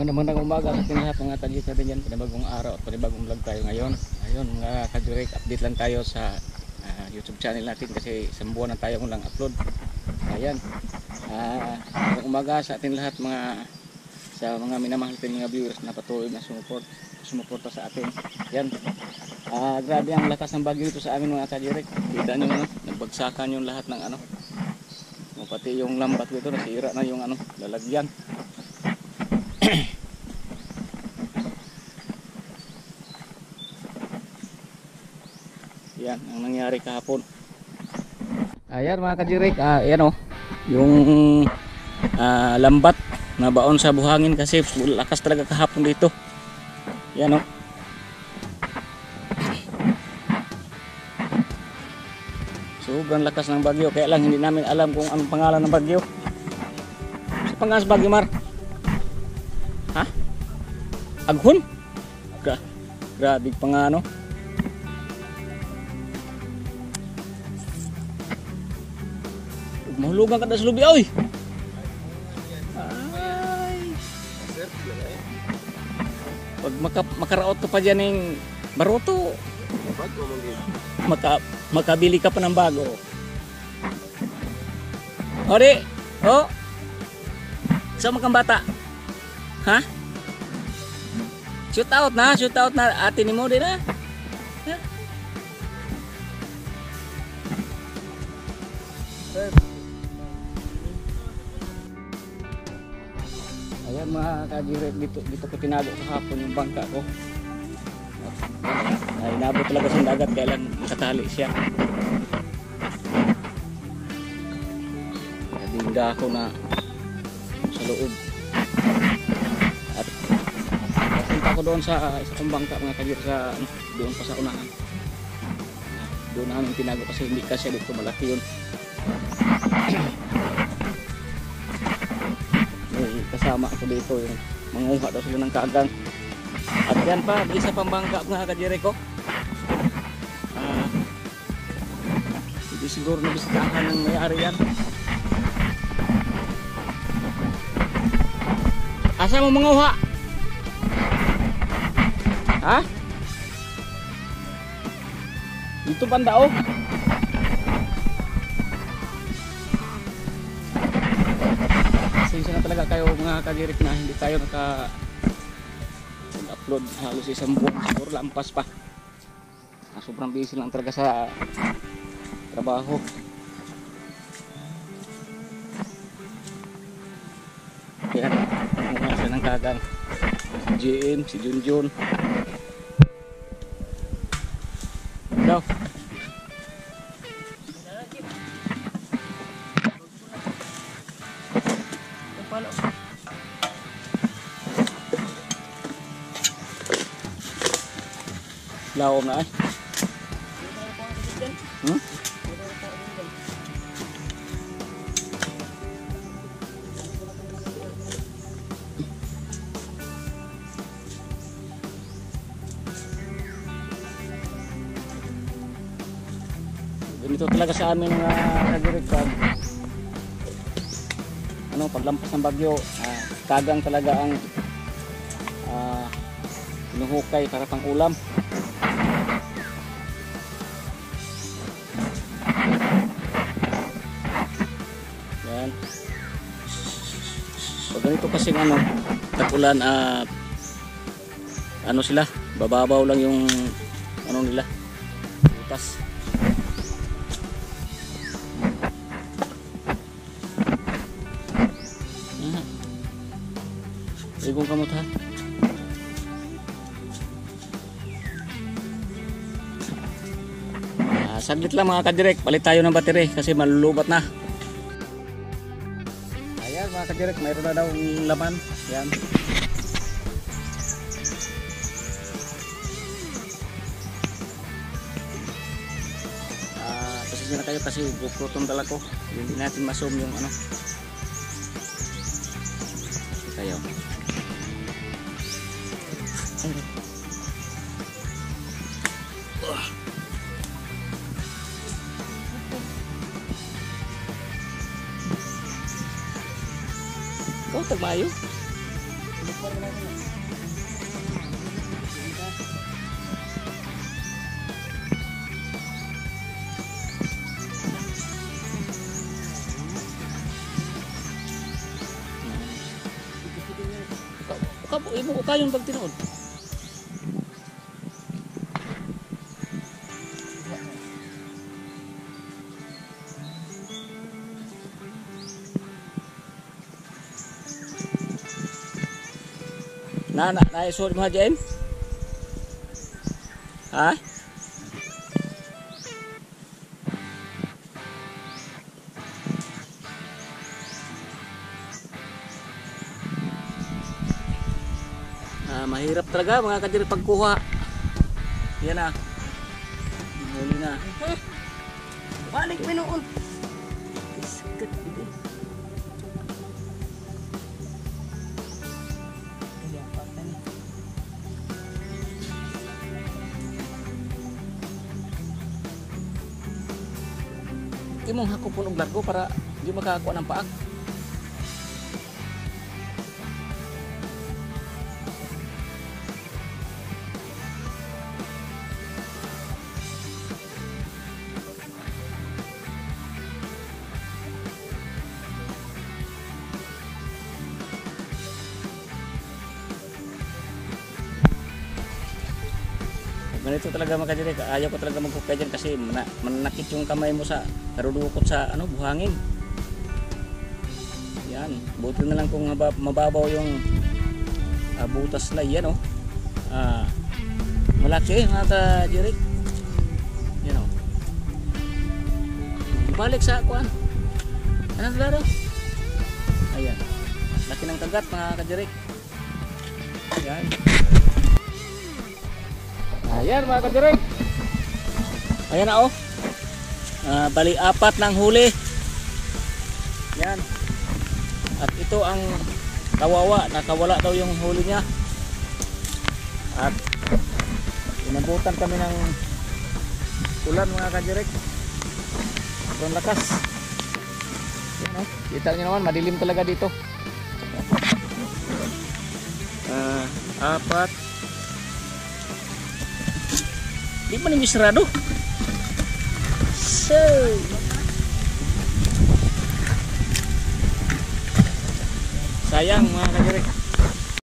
Magandang umaga sa ating lahat mga kadyrik natin dyan. Panibagong araw at panibagong vlog tayo ngayon. Ayun mga kadyrik, update lang tayo sa YouTube channel natin kasi isang buwan na tayo lang upload. Ayan, magandang umaga sa ating lahat sa mga minamahal natin mga viewers na patuloy na sumuporta sa atin. Yan, grabe ang lakas ng bagyo dito sa amin mga kadyrik. Kita nyo nagbagsakan yung lahat ng pati yung lambat dito, nasira na yung lalagyan. Yan ang nangyari kahapon. Ayan mga kadyrik, ayan yung lambat na baon sa buhangin kasi lakas talaga kahapon dito. Yan sobrang lakas ng bagyo, kaya lang hindi namin alam kung anong pangalan ng bagyo. Sa pangalan sa bagyo, Mar? Ha? Aghon? Grabe pangano. Mahulugan ka na sa lubi, oy. Ay. Pag makaraot ka pa dyan ng baroto, makabili ka pa ng bago. Ori, sama kang bata. Ha? Shoot out na ate ni mo din ha. Ayan mga kadyrik, dito ko tinago kahapon yung bangka ko. Ay inabot talaga sa dagat kaya lang nakatali siya. Nabingga ako na sa loob. At papunta ko doon sa isa kong bangka mga kadyrik, doon pa sa unahan. Doon namin tinago kasi hindi kasi dito malaki yun. Kasama ako dito yung manguha daw sila ng kagang. At yan pa, isa pang bangka mga kadyrik ko. Hindi siguro nabisitahan ng may-ari yan. Asa mo manguha? Ha? Dito banda Pasensya na talaga kayo mga kadyrik na hindi tayo naka-upload halos isang buwan, siguro lampas pa. Sobrang busy lang talaga sa trabaho. Yan, mga siya ng kagang si JM, si Junjun. Hello. Laom na ay. Ganito talaga sa amin mga kadyrik paglampas ng bagyo, kagang talaga ang hinuhukay para pang ulam. Yan. Pag ganito kasing tag-ulan, sila, bababaw lang yung nila, butas. Igong kamot ha. Saglit lang mga kadyrik, palit tayo ng battery kasi malulubat na. Ayan mga kadyrik, mayroon na daw laman. Yan. Pasensya na kayo kasi GoPro dala ko, hindi natin ma-zoom yung kayo. Oh, tagmayo. Ibu ko kayong pag tinuod. Na isod mo Jem? Ha? Mahirap talaga mga kadiri pagkuha. Yan na. Huli na. Balik mo noon. Sakit dito. Imong hakupon og largo para di makakuha ng paak. Ganito talaga mga kadiri, ayaw ko talaga magkukay dyan kasi manakit yung kamay mo sa karudukot sa buhangin. Yan, buti na lang kung mababaw yung butas na yan malaki mga kadiri. Yan balik sa kuan. Anong laro? Ayan, laki ng kagat mga kadiri. Yan. Ayan mga kadirek. Ayan na bali 4 ng huli. Yan. At ito ang kawawa, nakawala daw yung huli niya. At inabutan kami ng ulan mga kadirek. Sobrang lakas. Yan, kita niyo naman madilim talaga dito. 4. Di ba ninyo sarado? So, sayang mga kadirek.